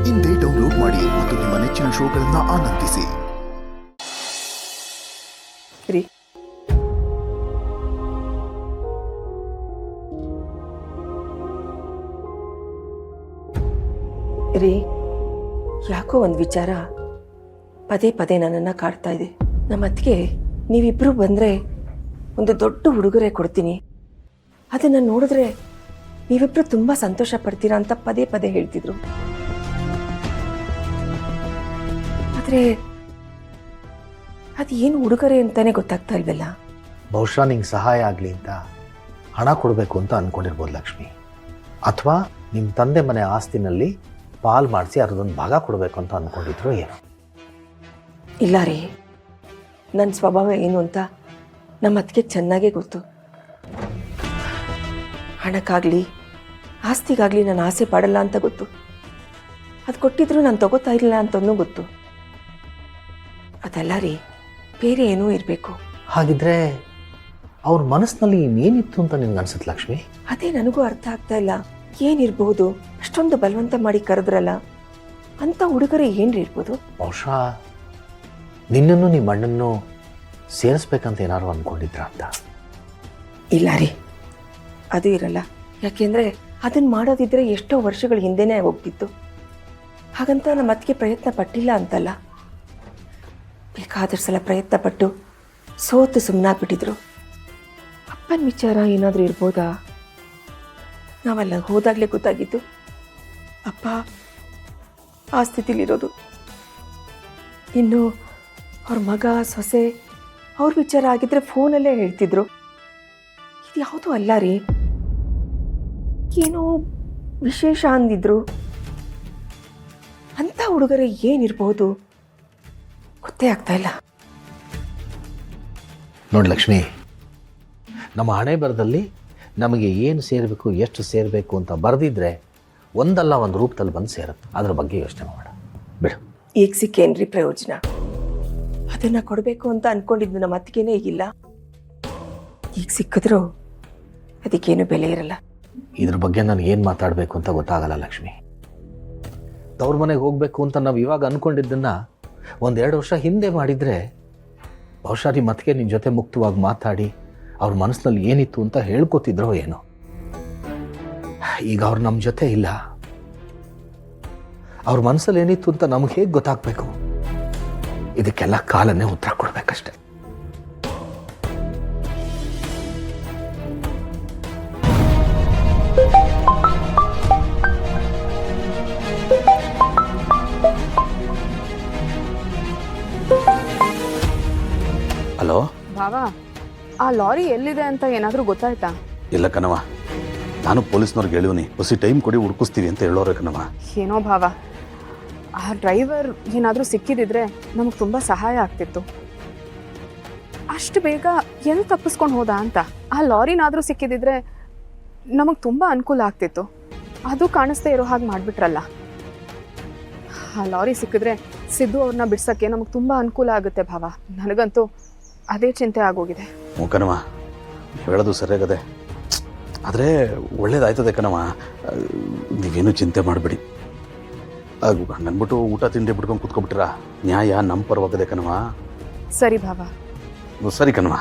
ಇಂದೇ ಡೌನ್ಲೋಡ್ ಮಾಡಿ ಮತ್ತು ನಿಮ್ಮ ನೆಚ್ಚಿನ ಶೋಗಳನ್ನು ಆನಂದಿಸಿ. ರೀ, ಯಾಕೋ ಒಂದು ವಿಚಾರ ಪದೇ ಪದೇ ನನ್ನನ್ನು ಕಾಡ್ತಾ ಇದೆ. ನಮ್ಮ ಅತ್ತಿಗೆ ನೀವಿಬ್ಬರು ಬಂದರೆ ಒಂದು ದೊಡ್ಡ ಉಡುಗೊರೆ ಕೊಡ್ತೀನಿ, ಅದನ್ನು ನೋಡಿದ್ರೆ ನೀವಿಬ್ಬರು ತುಂಬ ಸಂತೋಷ ಪಡ್ತೀರಾ ಅಂತ ಪದೇ ಪದೇ ಹೇಳ್ತಿದ್ರು. ಆದರೆ ಅದು ಏನು ಉಡುಗೊರೆ ಅಂತಾನೆ ಗೊತ್ತಾಗ್ತಾ ಇಲ್ವಲ್ಲ. ಬಹುಶಃ ನಿಂಗೆ ಸಹಾಯ ಆಗಲಿ ಅಂತ ಹಣ ಕೊಡಬೇಕು ಅಂತ ಅಂದ್ಕೊಂಡಿರ್ಬೋದು ಲಕ್ಷ್ಮಿ, ಅಥವಾ ನಿಮ್ಮ ತಂದೆ ಮನೆ ಆಸ್ತಿನಲ್ಲಿ ಪಾಲ್ ಮಾಡಿಸಿ ಅದೊಂದು ಭಾಗ ಕೊಡಬೇಕು ಅಂತ ಅಂದ್ಕೊಂಡಿದ್ರು ಏನು? ಇಲ್ಲ ರೀ, ನನ್ನ ಸ್ವಭಾವ ಏನು ಅಂತ ನಮ್ಮ ಅತ್ತಿಗೆ ಚೆನ್ನಾಗೇ ಗೊತ್ತು. ಹಣಕ್ಕಾಗಲಿ ಆಸ್ತಿಗಾಗಲಿ ನಾನು ಆಸೆ ಪಡಲ್ಲ ಅಂತ ಗೊತ್ತು. ಅದು ಕೊಟ್ಟಿದ್ರು ನಾನು ತಗೋತಾ ಇರಲಿಲ್ಲ ಅಂತನೂ ಗೊತ್ತು. ಅದಲ್ಲ ರೀ, ಬೇರೆ ಏನೂ ಇರಬೇಕು. ಹಾಗಿದ್ರೆ ಅವ್ರ ಮನಸ್ಸಿನಲ್ಲಿ ಇನ್ನೇನಿತ್ತು ಅಂತ ನಿನ್ಗೆ ಅನ್ಸುತ್ತೆ ಲಕ್ಷ್ಮಿ? ಅದೇ ನನಗೂ ಅರ್ಥ ಆಗ್ತಾ ಇಲ್ಲ. ಏನಿರ್ಬಹುದು? ಅಷ್ಟೊಂದು ಬಲವಂತ ಮಾಡಿ ಕರೆದ್ರಲ್ಲ, ಅಂತ ಹುಡುಗರು ಏನ್ರಿ ಇರ್ಬೋದು? ಬಹುಶಃ ನಿನ್ನನ್ನು ನಿಮ್ಮ ಅಣ್ಣನ್ನು ಸೇರಿಸ್ಬೇಕಂತ ಏನಾದ್ರು ಅಂದ್ಕೊಂಡಿದ್ರ ಅಂತ? ಇಲ್ಲ ರೀ, ಅದು ಇರಲ್ಲ. ಯಾಕೆಂದ್ರೆ ಅದನ್ನ ಮಾಡೋದಿದ್ರೆ ಎಷ್ಟೋ ವರ್ಷಗಳ ಹಿಂದೆನೇ ಹೋಗ್ತಿತ್ತು. ಹಾಗಂತ ನಮ್ಮ ಅತ್ತಿಗೆ ಪ್ರಯತ್ನ ಪಟ್ಟಿಲ್ಲ ಅಂತಲ್ಲ, ಬೇಕಾದಷ್ಟು ಸಲ ಪ್ರಯತ್ನ ಪಟ್ಟು ಸೋತು ಸುಮ್ಮನಾಗ್ಬಿಟ್ಟಿದ್ರು. ಅಪ್ಪನ ವಿಚಾರ ಏನಾದರೂ ಇರ್ಬೋದಾ? ನಾವಲ್ಲ ಹೋದಾಗಲೇ ಗೊತ್ತಾಗಿತ್ತು ಅಪ್ಪ ಆ ಸ್ಥಿತಿಲಿರೋದು. ಇನ್ನು ಅವ್ರ ಮಗ ಸೊಸೆ ಅವ್ರ ವಿಚಾರ ಆಗಿದ್ರೆ ಫೋನಲ್ಲೇ ಹೇಳ್ತಿದ್ರು. ಇದು ಯಾವುದೂ ಅಲ್ಲ ರೀ, ಏನೋ ವಿಶೇಷ ಅಂದಿದ್ರು. ಅಂಥ ಹುಡುಗರೇ ಏನಿರ್ಬೋದು ಗೊತ್ತೇ ಆಗ್ತಾ ಇಲ್ಲ. ನೋಡಿ ಲಕ್ಷ್ಮಿ, ನಮ್ಮ ಹಣೆ ಬರದಲ್ಲಿ ನಮಗೆ ಏನು ಸೇರಬೇಕು, ಎಷ್ಟು ಸೇರಬೇಕು ಅಂತ ಬರೆದಿದ್ರೆ ಒಂದಲ್ಲ ಒಂದು ರೂಪದಲ್ಲಿ ಬಂದು ಸೇರುತ್ತೆ. ಅದ್ರ ಬಗ್ಗೆ ಯೋಚನೆ ಮಾಡ ಬಿಡು. ಈಗ ಸಿಕ್ಕೇನ್ರಿ ಪ್ರಯೋಜನ? ಅದನ್ನು ಕೊಡಬೇಕು ಅಂತ ಅಂದ್ಕೊಂಡಿದ್ದು ನಮ್ಮ ಅತ್ತಿಗೆನೇ ಈಗಿಲ್ಲ. ಈಗ ಸಿಕ್ಕಿದ್ರು ಅದಕ್ಕೇನು ಬೆಲೆ ಇರಲ್ಲ. ಇದ್ರ ಬಗ್ಗೆ ನಾನು ಏನು ಮಾತಾಡಬೇಕು ಅಂತ ಗೊತ್ತಾಗಲ್ಲ ಲಕ್ಷ್ಮಿ. ತವ್ರ ಮನೆಗೆ ಹೋಗಬೇಕು ಅಂತ ನಾವು ಇವಾಗ ಅಂದ್ಕೊಂಡಿದ್ದನ್ನು 1-2 ವರ್ಷ ಹಿಂದೆ ಮಾಡಿದರೆ ಬಹುಶಃ ನಿಮ್ಮ ಅತ್ತಿಗೆ ನಿನ್ನ ಜೊತೆ ಮುಕ್ತವಾಗಿ ಮಾತಾಡಿ ಅವ್ರ ಮನಸ್ಸಿನಲ್ಲಿ ಏನಿತ್ತು ಅಂತ ಹೇಳ್ಕೊತಿದ್ರೋ ಏನೋ. ಈಗ ಅವ್ರು ನಮ್ಮ ಜೊತೆ ಇಲ್ಲ, ಅವ್ರ ಮನಸ್ಸಲ್ಲಿ ಏನಿತ್ತು ಅಂತ ನಮ್ಗೆ ಹೇಗೆ ಗೊತ್ತಾಗಬೇಕು? ಇದಕ್ಕೆಲ್ಲ ಕಾಲನ್ನೇ ಉತ್ತರ ಕೊಡ್ಬೇಕಷ್ಟೆ. ಹಲೋ ಭಾವ, ಆ ಲಾರಿ ಎಲ್ಲಿದೆ ಅಂತ ಏನಾದರೂ ಗೊತ್ತಾಯ್ತಾ? ಇಲ್ಲ ಕಣವ, ನಾನು ಪೊಲೀಸ್ನವ್ರಿಗೆ ಹೇಳಿವ್ನಿ, ಹೊಸಿ ಟೈಮ್ ಕೊಡಿ ಹುಡುಕಿಸ್ತೀವಿ ಅಂತ ಹೇಳೋರೆ ಕಣವ. ಏನೋ ಭಾವ, ಆ ಡ್ರೈವರ್ ಏನಾದರೂ ಸಿಕ್ಕಿದಿದ್ರೆ ನಮಗೆ ತುಂಬ ಸಹಾಯ ಆಗ್ತಿತ್ತು. ಅಷ್ಟು ಬೇಗ ಎಲ್ಲಿ ತಪ್ಪಿಸ್ಕೊಂಡು ಹೋದ ಅಂತ. ಆ ಲಾರಿನಾದರೂ ಸಿಕ್ಕಿದಿದ್ರೆ ನಮಗೆ ತುಂಬ ಅನುಕೂಲ ಆಗ್ತಿತ್ತು. ಅದು ಕಾಣಿಸ್ದೇ ಇರೋ ಹಾಗೆ ಮಾಡಿಬಿಟ್ರಲ್ಲ. ಆ ಲಾರಿ ಸಿಕ್ಕಿದ್ರೆ ಸಿದ್ದು ಅವ್ರನ್ನ ಬಿಡ್ಸೋಕ್ಕೆ ನಮಗೆ ತುಂಬ ಅನುಕೂಲ ಆಗುತ್ತೆ ಭಾವ. ನನಗಂತೂ ಅದೇ ಚಿಂತೆ ಆಗೋಗಿದೆ. ಕಣವ, ಹೇಳೋದು ಸರಿಯಾಗದೆ, ಆದರೆ ಒಳ್ಳೇದಾಯ್ತದೆ ಕಣವ. ನೀವೇನು ಚಿಂತೆ ಮಾಡಬೇಡಿ. ಹಂಗನ್ಬಿಟ್ಟು ಊಟ ತಿಂಡಿ ಬಿಡ್ಕೊಂಡು ಕೂತ್ಕೊಬಿಟ್ರ ನ್ಯಾಯ ನಮ್ಮ ಪರವಾಗದೆ ಕಣವ. ಸರಿ ಭಾವ. ಸರಿ ಕಣವ.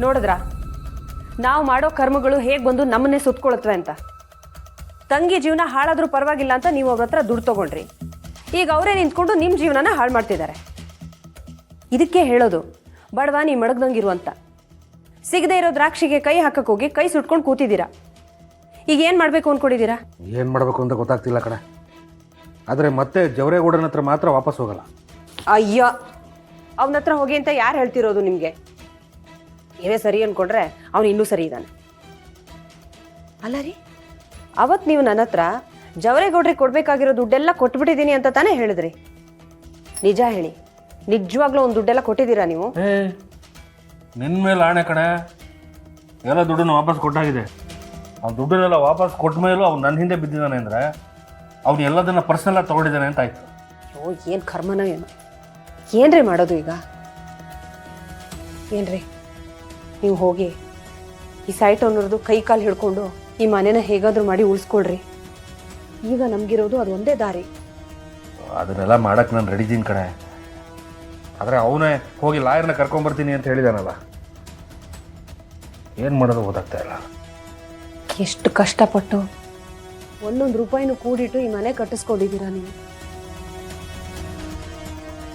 ನೋಡಿದ್ರಾ ನಾವು ಮಾಡೋ ಕರ್ಮಗಳು ಹೇಗೆ ಬಂದು ನಮ್ಮನ್ನೇ ಸುತ್ಕೊಳತ್ವೆ ಅಂತ? ತಂಗಿ ಜೀವನ ಹಾಳಾದ್ರೂ ಪರವಾಗಿಲ್ಲ ಅಂತ ನೀವು ಅವ್ರ ಹತ್ರ ದುಡ್ಡು ತಗೊಂಡ್ರಿ. ಈಗ ಅವರೇ ನಿಂತ್ಕೊಂಡು ನಿಮ್ಮ ಜೀವನನ ಹಾಳು ಮಾಡ್ತಿದ್ದಾರೆ. ಇದಕ್ಕೆ ಹೇಳೋದು ಬಡವ ನೀ ಮಡಗ್ದಂಗಿರು ಅಂತ. ಸಿಗದೆ ಇರೋ ದ್ರಾಕ್ಷಿಗೆ ಕೈ ಹಾಕಕ್ಕೆ ಹೋಗಿ ಕೈ ಸುಟ್ಕೊಂಡು ಕೂತಿದ್ದೀರಾ. ಈಗ ಏನು ಮಾಡಬೇಕು ಅಂದ್ಕೊಂಡಿದ್ದೀರಾ? ಏನು ಮಾಡಬೇಕು ಅಂತ ಗೊತ್ತಾಗ್ತಿಲ್ಲ ಕಣೆ. ಆದರೆ ಮತ್ತೆ ಜವರೇಗೌಡನ ಹತ್ರ ಮಾತ್ರ ವಾಪಸ್ ಹೋಗಲ್ಲ. ಅಯ್ಯೋ, ಅವನ ಹತ್ರ ಹೋಗಿ ಅಂತ ಯಾರು ಹೇಳ್ತಿರೋದು ನಿಮಗೆ? ನೀವೇ ಸರಿ ಅಂದ್ಕೊಂಡ್ರೆ ಅವನು ಇನ್ನೂ ಸರಿ ಇದ್ದಾನೆ. ಅಲ್ಲ ರೀ, ಅವತ್ತು ನೀವು ನನ್ನ ಹತ್ರ ಜವರೇಗೌಡ್ರಿಗೆ ಕೊಡಬೇಕಾಗಿರೋ ದುಡ್ಡೆಲ್ಲ ಕೊಟ್ಬಿಟ್ಟಿದ್ದೀನಿ ಅಂತ ತಾನೇ ಹೇಳಿದ್ರಿ. ನಿಜ ಹೇಳಿ, ನಿಜವಾಗ್ಲೂ ಒಂದು ದುಡ್ಡೆಲ್ಲ ಕೊಟ್ಟಿದ್ದೀರಾ ನೀವು? ನಿನ್ನ ಮೇಲೆ ಆಣೆ ಕಣೆ, ಎಲ್ಲ ದುಡ್ಡನ್ನು ವಾಪಸ್ ಕೊಟ್ಟಾಗಿದೆ. ಅವ್ನು ದುಡ್ಡನ್ನೆಲ್ಲ ವಾಪಸ್ ಕೊಟ್ಟ ಮೇಲೂ ಅವ್ನು ನನ್ನ ಹಿಂದೆ ಬಿದ್ದಿದ್ದಾನೆ ಅಂದರೆ ಅವ್ನು ಎಲ್ಲದನ್ನ ಪರ್ಸನಲಾಗಿ ತೊಗೊಂಡಿದ್ದಾನೆ ಅಂತ ಆಯ್ತು. ಓ, ಏನು ಕರ್ಮನೋ ಏನು. ಏನ್ರಿ ಮಾಡೋದು ಈಗ? ಏನ್ರಿ ನೀವು ಹೋಗಿ ಈ ಸೈಟ್ ಅನ್ನೋದು ಕೈ ಕಾಲು ಹಿಡ್ಕೊಂಡು ಈ ಮನೆನ ಹೇಗಾದ್ರೂ ಮಾಡಿ ಉಳಿಸ್ಕೊಳ್ರಿ. ಈಗ ನಮಗಿರೋದು ಅದು ಒಂದೇ ದಾರಿ. ಅದನ್ನೆಲ್ಲ ಮಾಡಕ್ಕೆ ನಾನು ರೆಡಿ ಇದ್ದೀನಿ ಕಣೆ. ಆದರೆ ಅವನೇ ಹೋಗಿ ಲಾಯರ್ನ ಕರ್ಕೊಂಬರ್ತೀನಿ ಅಂತ ಹೇಳಿದಾನಲ್ಲ, ಏನು ಮಾಡೋದು ಗೊತ್ತಾಗ್ತಾ ಇಲ್ಲ. ಎಷ್ಟು ಕಷ್ಟಪಟ್ಟು ಒಂದೊಂದು ರೂಪಾಯಿನೂ ಕೂಡಿಟ್ಟು ಈ ಮನೆ ಕಟ್ಟಿಸ್ಕೊಂಡಿದ್ದೀರಾ ನೀವು.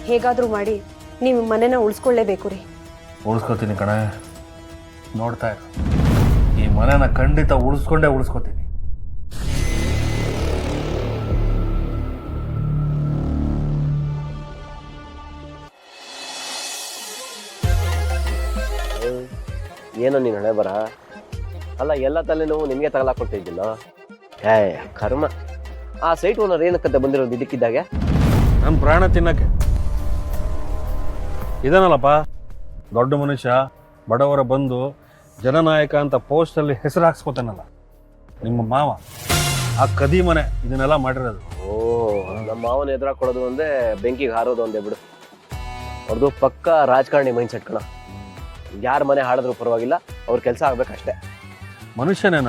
ಹೇಗಾದರೂ ಮಾಡಿ ನೀವು ಮನೆನ ಉಳಿಸ್ಕೊಳ್ಳೇಬೇಕು ರೀ. ಉಳಿಸ್ಕೊತೀನಿ ಕಣೆ, ನೋಡ್ತಾ ಇರು. ಈ ಮನೆನ ಖಂಡಿತ ಉಳಿಸ್ಕೋತೀನಿ. ಏನೋ ನೀನು ಹಣೆ ಬರ ಅಲ್ಲ, ಎಲ್ಲ ತಲೆನೋವು ನಿಮಗೆ ತಗಲಾಕೊಟ್ಟಿದ್ದಿಲ್ಲ. ಕರ್ಮ. ಆ ಸೈಟ್ ಓನರ್ ಏನಕ್ಕಂತ ಬಂದಿರೋದು ಇದಕ್ಕಿದ್ದಾಗೆ? ನನ್ನ ಪ್ರಾಣ ತಿನ್ನಕ್ಕೆ ಇದಾನಲ್ಲಪ್ಪ ದೊಡ್ಡ ಮನುಷ್ಯ, ಬಡವರ ಬಂದು ಜನನಾಯಕ ಅಂತ ಪೋಸ್ಟಲ್ಲಿ ಹೆಸರು ಹಾಕ್ಸ್ಕೊತಾನಲ್ಲ ನಿಮ್ಮ ಮಾವ. ಆ ಕದಿ ಮನೆ ಇದನ್ನೆಲ್ಲ ಮಾಡಿರೋದು. ಓ, ನಮ್ಮ ಮಾವನ ಎದುರ ಕೊಡೋದು ಒಂದೇ, ಬೆಂಕಿಗೆ ಹಾರೋದು ಒಂದೇ ಬಿಡು. ಅವ್ರದ್ದು ಪಕ್ಕ ರಾಜಕಾರಣಿ ಮೈಂಡ್ ಸೆಟ್ ಕಣ. ಯಾರ ಮನೆ ಹಾಡಿದ್ರು ಪರವಾಗಿಲ್ಲ, ಅವ್ರ ಕೆಲಸ ಆಗ್ಬೇಕಷ್ಟೇ. ಮನುಷ್ಯನೇನ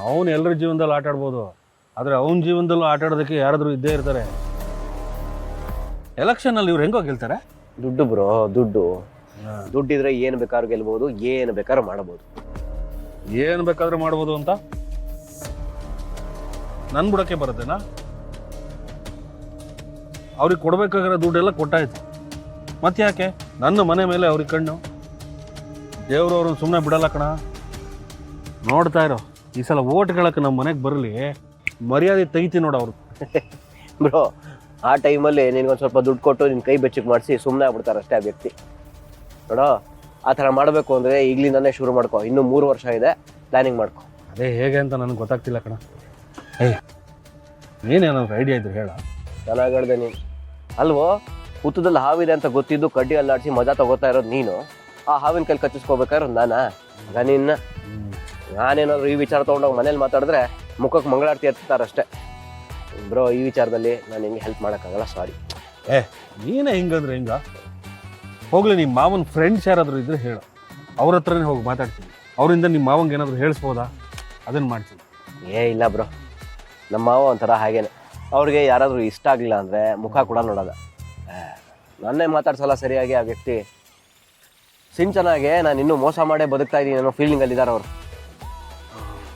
ಅವನು ಎಲ್ಲರ ಜೀವನದಲ್ಲಿ ಆಟ ಆಡ್ಬೋದು, ಆದರೆ ಅವನ ಜೀವನದಲ್ಲೂ ಆಟ ಆಡೋದಕ್ಕೆ ಯಾರಾದರೂ ಇದ್ದೇ ಇರ್ತಾರೆ. ಎಲೆಕ್ಷನಲ್ಲಿ ಇವ್ರು ಹೆಂಗೋ ಗೆಲ್ತಾರೆ? ದುಡ್ಡು ಬ್ರೋ, ದುಡ್ಡಿದ್ರೆ ಏನು ಬೇಕಾದ್ರೂ ಗೆಲ್ಬಹುದು, ಏನು ಬೇಕಾದ್ರೂ ಮಾಡಬಹುದು. ಏನು ಬೇಕಾದ್ರೂ ಮಾಡ್ಬೋದು ಅಂತ ನನ್ನ ಬುಡಕ್ಕೆ ಬರುತ್ತೇನಾ? ಅವ್ರಿಗೆ ಕೊಡ್ಬೇಕಾಗಿರೋ ದುಡ್ಡೆಲ್ಲ ಕೊಟ್ಟಾಯ್ತು, ಮತ್ತೆ ಯಾಕೆ ನನ್ನ ಮನೆ ಮೇಲೆ ಅವ್ರಿಗೆ ಕಣ್ಣು? ದೇವರು ಅವ್ರನ್ನ ಸುಮ್ಮನೆ ಬಿಡಲ್ಲ ಕಣ. ನೋಡ್ತಾ ಇರೋ, ಈ ಸಲ ಓಟ್ ಕೇಳಕ್ಕೆ ನಮ್ಮ ಮನೆಗೆ ಬರಲಿ, ಮರ್ಯಾದೆ ತೆಗಿತೀನಿ ನೋಡು ಅವರು. ಬ್ರೋ, ಆ ಟೈಮಲ್ಲಿ ನಿನ್ಗೊಂದು ಸ್ವಲ್ಪ ದುಡ್ಡು ಕೊಟ್ಟು ನಿನ್ನ ಕೈ ಬೆಚ್ಚಕ್ಕೆ ಮಾಡಿಸಿ ಸುಮ್ಮನೆ ಆಗ್ಬಿಡ್ತಾರೆ ಅಷ್ಟೇ ಆ ವ್ಯಕ್ತಿ. ನೋಡೋ, ಆ ಥರ ಮಾಡಬೇಕು ಅಂದರೆ ಈಗಲಿಂದನೇ ಶುರು ಮಾಡ್ಕೊ. ಇನ್ನೂ 3 ವರ್ಷ ಇದೆ, ಪ್ಲ್ಯಾನಿಂಗ್ ಮಾಡ್ಕೊ. ಅದೇ ಹೇಗೆ ಅಂತ ನನಗೆ ಗೊತ್ತಾಗ್ತಿಲ್ಲ ಕಣ. ನೀನೇನಾದ್ರು ಐಡಿಯಾ ಇದ್ರೆ ಹೇಳ. ಚೆನ್ನಾಗಿ ಹೇಳ್ದೆ ನೀನು. ಅಲ್ವೋ, ಹುತ್ತದಲ್ಲಿ ಹಾವಿದೆ ಅಂತ ಗೊತ್ತಿದ್ದು ಕಡ್ಡಿ ಅಲ್ಲಾಡಿಸಿ ಮಜಾ ತಗೋತಾ ಇರೋದು ನೀನು. ಆ ಹಾವಿನ ಕೈಲಿ ಕಚ್ಚಿಸ್ಕೋಬೇಕಾದ್ರೆ ನಾನೇನಾದ್ರು ಈ ವಿಚಾರ ತೊಗೊಂಡೋಗಿ ಮನೇಲಿ ಮಾತಾಡಿದ್ರೆ ಮುಖಕ್ಕೆ ಮಂಗಳಾರತಿ ಎರ್ತಾರಷ್ಟೇ. ಬ್ರೋ, ಈ ವಿಚಾರದಲ್ಲಿ ನಾನು ನಿಂಗೆ ಹೆಲ್ಪ್ ಮಾಡೋಕ್ಕಾಗಲ್ಲ, ಸಾರಿ. ನೀನೇ ಹಿಂಗಂದ್ರೆ ಹಿಂಗ? ಹೋಗ್ಲಿ, ನಿಮ್ಮ ಮಾವನ ಫ್ರೆಂಡ್ಸ್ ಯಾರಾದರೂ ಇದ್ರೆ ಹೇಳು, ಅವ್ರ ಹತ್ರನೇ ಹೋಗಿ ಮಾತಾಡ್ತೀನಿ. ಅವರಿಂದ ನಿಮ್ಮ ಮಾವಂಗೆ ಏನಾದರೂ ಹೇಳಿಸ್ಬೋದಾ? ಅದನ್ನು ಮಾಡ್ತೀನಿ. ಇಲ್ಲ ಬ್ರೋ, ನಮ್ಮ ಮಾವ ಒಂಥರ ಹಾಗೇನೆ. ಅವ್ರಿಗೆ ಯಾರಾದರೂ ಇಷ್ಟ ಆಗಲಿಲ್ಲ ಅಂದರೆ ಮುಖ ಕೂಡ ನೋಡೋದ. ನನ್ನೇ ಮಾತಾಡ್ಸಲ್ಲ ಸರಿಯಾಗಿ ಆ ವ್ಯಕ್ತಿ. ಸಿಂಚನಾಗೆ ನಾನು ಇನ್ನೂ ಮೋಸ ಮಾಡೇ ಬದುಕ್ತಾ ಇದ್ದೀನಿ ಅನ್ನೋ ಫೀಲಿಂಗಲ್ಲಿದ್ದಾರೆ ಅವರು.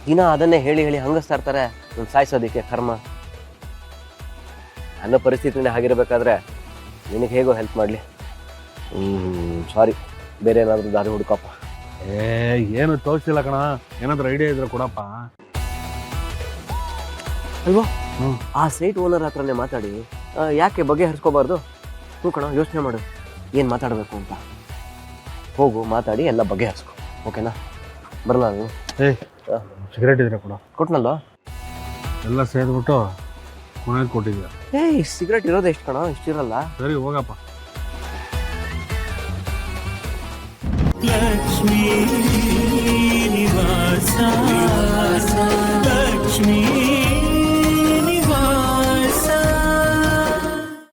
ದಿನ ಅದನ್ನೇ ಹೇಳಿ ಹಂಗಿಸ್ತಾ ಇರ್ತಾರೆ, ನಾನು ಸಾಯಿಸೋದಕ್ಕೆ ಕರ್ಮ. ಅನ್ನೋ ಪರಿಸ್ಥಿತಿನೇ ಆಗಿರಬೇಕಾದ್ರೆ ನಿನಗೆ ಹೇಗೋ ಹೆಲ್ಪ್ ಮಾಡಲಿ. ಸಾರಿ, ಬೇರೆ ಏನಾದರೂ ದಾರಿ ಹುಡುಕಪ್ಪ. ಏನು ತೋರಿಸಿಲ್ಲ ಕಣ, ಏನಾದರೂ ಐಡಿಯಾ ಇದ್ರೆ ಕೊಡಪ್ಪ. ಅಲ್ವಾ, ಆ ಸೈಟ್ ಓನರ್ ಹತ್ರನೇ ಮಾತಾಡಿ ಯಾಕೆ ಬಗೆಹರಿಸ್ಕೋಬಾರ್ದು? ಕಣ, ಯೋಚನೆ ಮಾಡು ಏನು ಮಾತಾಡಬೇಕು ಅಂತ. ಹೋಗು, ಮಾತಾಡಿ ಎಲ್ಲ ಬಗೆಹರಿಸ್ಕೊ, ಓಕೆನಾ? ಬರಲ್ಲ ನೀವು? ಸಿಗರೇಟ್ ಇದ್ರೆ ಕೊಡ. ಕೊಟ್ನಲ್ಲ, ಎಲ್ಲ ಸೇದ್ಬಿಟ್ಟು ಕೊನೆಗೆ ಕೊಟ್ಟಿದ್ದೆ. ಸಿಗರೇಟ್ ಇರೋದು ಎಷ್ಟು ಕಣ, ಇಷ್ಟಿರಲ್ಲ. ಸರಿ, ಹೋಗಪ್ಪ. ಲಕ್ಷ್ಮೀ ನಿವಾಸ ಲಕ್ಷ್ಮೀ